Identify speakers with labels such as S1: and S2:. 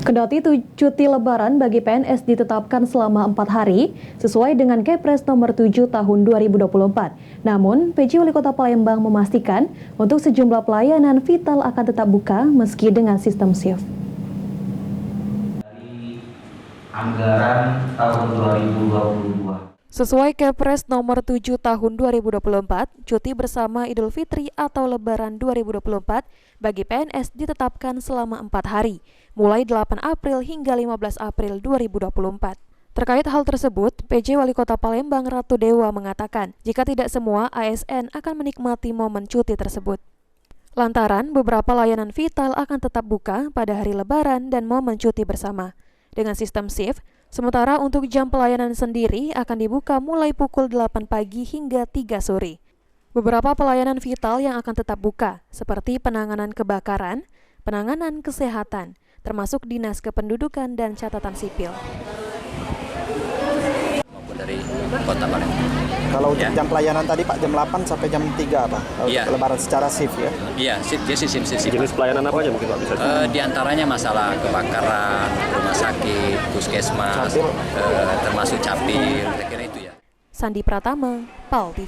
S1: Kendati cuti lebaran bagi PNS ditetapkan selama 4 hari sesuai dengan Kepres nomor 7 tahun 2024. Namun, PJ Wali Kota Palembang memastikan untuk sejumlah pelayanan vital akan tetap buka meski dengan sistem shift.
S2: Dari anggaran tahun 2022.
S1: Sesuai Kepres nomor 7 tahun 2024, cuti bersama Idul Fitri atau Lebaran 2024 bagi PNS ditetapkan selama 4 hari, mulai 8 April hingga 15 April 2024. Terkait hal tersebut, PJ Wali Kota Palembang Ratu Dewa mengatakan, jika tidak semua ASN akan menikmati momen cuti tersebut. Lantaran beberapa layanan vital akan tetap buka pada hari Lebaran dan momen cuti bersama. Dengan sistem shift, sementara untuk jam pelayanan sendiri akan dibuka mulai pukul 8 pagi hingga 3 sore. Beberapa pelayanan vital yang akan tetap buka, seperti penanganan kebakaran, penanganan kesehatan, termasuk Dinas Kependudukan dan Catatan Sipil.
S3: Maupun dari Kota Palembang.
S4: Kalau untuk jam pelayanan tadi Pak, jam 8 sampai jam 3 apa?
S3: Iya.
S4: Lebaran secara shift ya?
S3: Iya, sistem.
S5: Jenis pelayanan apa aja mungkin Pak bisa?
S3: Di antaranya masalah kebakaran, rumah sakit, puskesmas, termasuk capil, saya kira itu ya.
S1: Sandi Pratama, PAL TV.